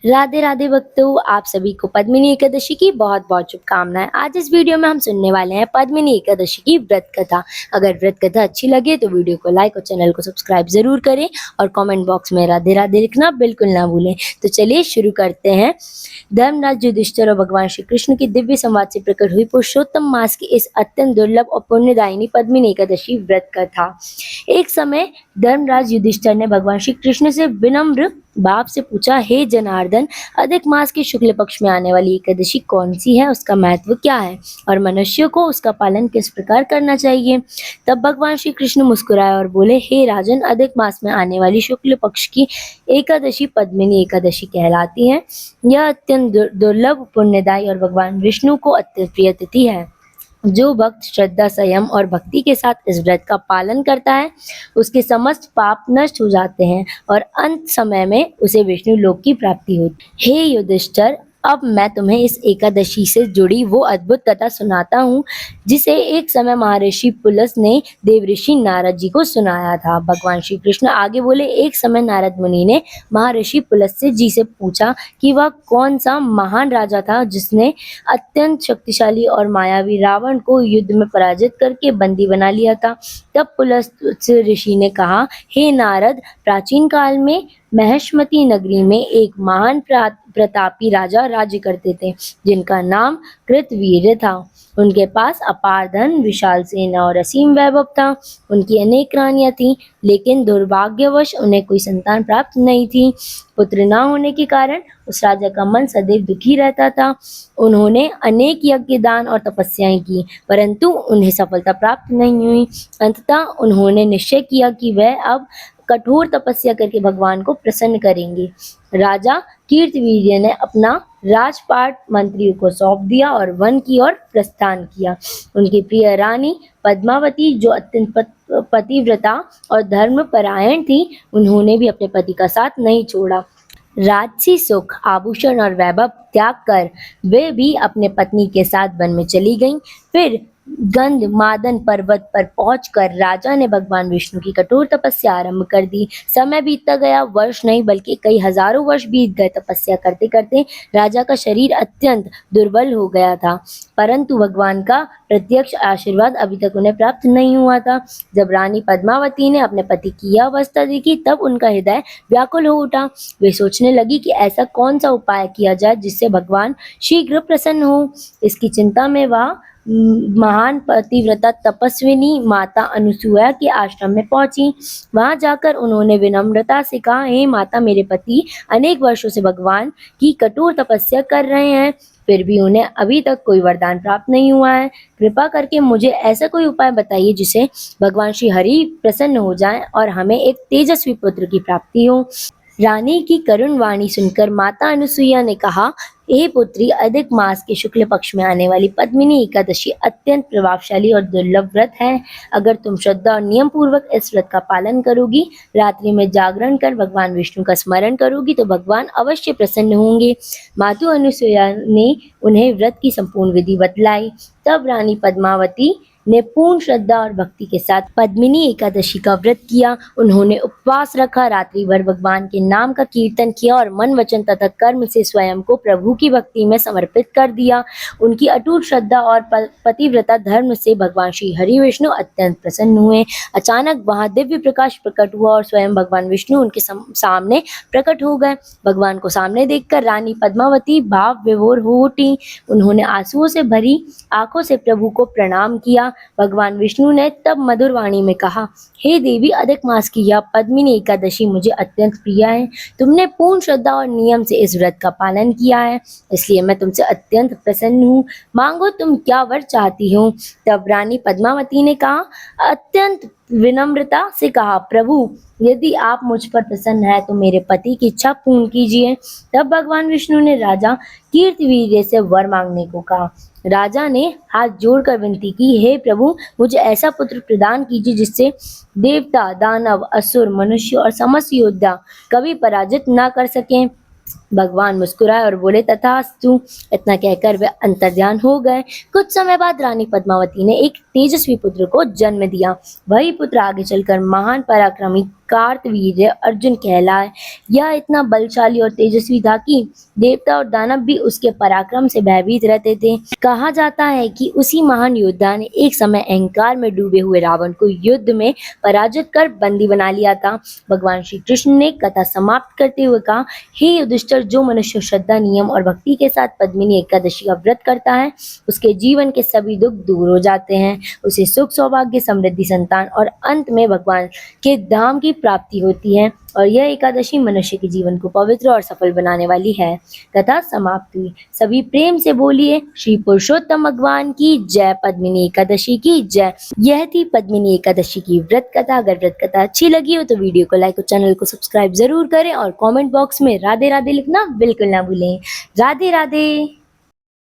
राधे राधे भक्तों, आप सभी को पद्मिनी एकादशी की बहुत बहुत शुभकामनाएं। आज इस वीडियो में हम सुनने वाले हैं पद्मिनी एकादशी की व्रत कथा। अगर व्रत कथा अच्छी लगे तो वीडियो को लाइक और चैनल को सब्सक्राइब जरूर करें और कमेंट बॉक्स में राधे राधे लिखना बिल्कुल ना भूलें। तो चलिए शुरू करते हैं। धर्मराज युधिष्ठिर और भगवान श्री कृष्ण की दिव्य संवाद से प्रकट हुई पुरुषोत्तम मास की इस अत्यंत दुर्लभ और पुण्यदायिनी पद्मिनी एकादशी व्रत कथा। एक समय धर्मराज युधिष्ठिर ने भगवान श्री कृष्ण से विनम्र भाव से पूछा, हे जनार्दन, अधिक मास के शुक्ल पक्ष में आने वाली एकादशी कौन सी है, उसका महत्व क्या है और मनुष्य को उसका पालन किस प्रकार करना चाहिए। तब भगवान श्री कृष्ण मुस्कुराए और बोले, हे राजन, अधिक मास में आने वाली शुक्ल पक्ष की एकादशी पद्मिनी एकादशी कहलाती है। यह अत्यंत दुर्लभ, पुण्यदायी और भगवान विष्णु को अत्यंत प्रिय तिथि है। जो भक्त श्रद्धा, संयम और भक्ति के साथ इस व्रत का पालन करता है, उसके समस्त पाप नष्ट हो जाते हैं और अंत समय में उसे विष्णु लोक की प्राप्ति होती है। हे युधिष्ठिर, अब मैं तुम्हें इस एकादशी से जुड़ी वो अद्भुत कथा सुनाता हूँ जिसे एक समय महर्षि पुलस ने देवऋषि नारद जी को सुनाया था। भगवान श्री कृष्ण आगे बोले, एक समय नारद मुनि ने महर्षि पुलस जी से पूछा कि वह कौन सा महान राजा था जिसने अत्यंत शक्तिशाली और मायावी रावण को युद्ध में पराजित करके बंदी बना लिया था। तब पुलस ऋषि ने कहा, हे नारद, प्राचीन काल में महेशमती नगरी में एक महान प्रतापी राजा राज्य करते थे जिनका नाम कृतवीर्य था। उनके पास अपार धन, विशाल सेना और असीम वैभव था। उनकी अनेक रानियां थीं, लेकिन दुर्भाग्यवश उन्हें कोई संतान प्राप्त नहीं थी। पुत्र न होने के कारण उस राजा का मन सदैव दुखी रहता था। उन्होंने अनेक यज्ञ, दान और तपस्याएं की, परंतु उन्हें सफलता प्राप्त नहीं हुई। अंततः उन्होंने निश्चय किया कि वह अब कठोर तपस्या करके भगवान को प्रसन्न करेंगे। राजा कीर्तवीर्य ने अपना राजपाट मंत्रियों को सौंप दिया और वन की ओर प्रस्थान किया। उनकी प्रिय रानी पद्मावती, जो अत्यंत पतिव्रता और धर्मपरायण थी, उन्होंने भी अपने पति का साथ नहीं छोड़ा। राजसी सुख, आभूषण और वैभव त्याग कर वे भी अपने पत्नी के साथ वन में चली गईं। फिर गंधमादन पर्वत पर पहुंचकर राजा ने भगवान विष्णु की कठोर तपस्या आरंभ कर दी। समय बीतता गया, वर्ष नहीं बल्कि कई हजारों वर्ष बीत गए। तपस्या करते करते राजा का शरीर अत्यंत दुर्बल हो गया था, परंतु भगवान का प्रत्यक्ष आशीर्वाद अभी तक उन्हें प्राप्त नहीं हुआ था। जब रानी पद्मावती ने अपने पति की यह अवस्था देखी, तब उनका हृदय व्याकुल हो उठा। वे सोचने लगी कि ऐसा कौन सा उपाय किया जाए जिससे भगवान शीघ्र प्रसन्न हो। इसकी चिंता में वह महान पतिव्रता तपस्विनी माता अनुसुया के आश्रम में पहुंची। वहां जाकर उन्होंने विनम्रता से कहा, हे माता, मेरे पति अनेक वर्षों से भगवान की कठोर तपस्या कर रहे हैं, फिर भी उन्हें अभी तक कोई वरदान प्राप्त नहीं हुआ है। कृपा करके मुझे ऐसा कोई उपाय बताइए जिससे भगवान श्री हरि प्रसन्न हो जाएं और हमें एक तेजस्वी पुत्र की प्राप्ति हो। रानी की करुण वाणी सुनकर माता अनुसुईया ने कहा, हे पुत्री, अधिक मास के शुक्ल पक्ष में आने वाली पद्मिनी एकादशी अत्यंत प्रभावशाली और दुर्लभ व्रत है। अगर तुम श्रद्धा और नियम पूर्वक इस व्रत का पालन करोगी, रात्रि में जागरण कर भगवान विष्णु का स्मरण करोगी, तो भगवान अवश्य प्रसन्न होंगे। माता अनुसुईया ने उन्हें व्रत की संपूर्ण विधि बतलाई। तब रानी पद्मावती ने पूर्ण श्रद्धा और भक्ति के साथ पद्मिनी एकादशी का व्रत किया। उन्होंने उपवास रखा, रात्रि भर भगवान के नाम का कीर्तन किया और मन, वचन तथा कर्म से स्वयं को प्रभु की भक्ति में समर्पित कर दिया। उनकी अटूट श्रद्धा और पतिव्रता धर्म से भगवान श्री हरि विष्णु अत्यंत प्रसन्न हुए। अचानक वहां दिव्य प्रकाश प्रकट हुआ और स्वयं भगवान विष्णु उनके सामने प्रकट हो गए। भगवान को सामने देखकर रानी पद्मावती भाव विभोर हो उठी। उन्होंने आंसुओं से भरी आंखों से प्रभु को प्रणाम किया। भगवान विष्णु ने तब मधुर वाणी में कहा, हे देवी, अधिक मास की यह पद्मिनी एकादशी मुझे अत्यंत प्रिय है। तुमने पूर्ण श्रद्धा और नियम से इस व्रत का पालन किया है, इसलिए मैं तुमसे अत्यंत प्रसन्न हूँ। मांगो, तुम क्या वर चाहती हो। तब रानी पद्मावती ने कहा, अत्यंत विनम्रता से कहा, प्रभु, यदि आप मुझ पर प्रसन्न है तो मेरे पति की इच्छा पूर्ण कीजिए। तब भगवान विष्णु ने राजा कीर्तवीर्य से वर मांगने को कहा। राजा ने हाथ जोड़कर विनती की, हे प्रभु, मुझे ऐसा पुत्र प्रदान कीजिए जिससे देवता, दानव, असुर, मनुष्य और समस्त योद्धा कभी पराजित न कर सकें। भगवान मुस्कुराए और बोले तथास्तु। इतना कहकर वे अंतर्ध्यान हो गए। कुछ समय बाद रानी पद्मावती ने एक तेजस्वी पुत्र को जन्म दिया। वही पुत्र आगे चलकर महान पराक्रमी कार्तवीर्य अर्जुन कहलाए। यह इतना बलशाली और तेजस्वी था कि देवता और दानव भी उसके पराक्रम से भयभीत रहते थे। कहा जाता है कि उसी महान योद्धा ने एक समय अहंकार में डूबे हुए रावण को युद्ध में पराजित कर बंदी बना लिया था। भगवान श्री कृष्ण ने कथा समाप्त करते हुए कहा, हे युधिष्ठिर, जो मनुष्य श्रद्धा, नियम और भक्ति के साथ पद्मिनी एकादशी का व्रत करता है उसके जीवन के सभी दुख दूर हो जाते हैं। उसे सुख, सौभाग्य, समृद्धि, संतान और अंत में भगवान के धाम की प्राप्ति होती है। और यह एकादशी मनुष्य के जीवन को पवित्र और सफल बनाने वाली है। कथा समाप्त हुई। सभी प्रेम से बोलिए श्री पुरुषोत्तम भगवान की जय, पद्मिनी एकादशी की जय। यह थी पद्मिनी एकादशी की व्रत कथा। अगर व्रत कथा अच्छी लगी हो तो वीडियो को लाइक और चैनल को सब्सक्राइब जरूर करें और कमेंट बॉक्स में राधे राधे लिखना बिल्कुल ना भूलें। राधे राधे।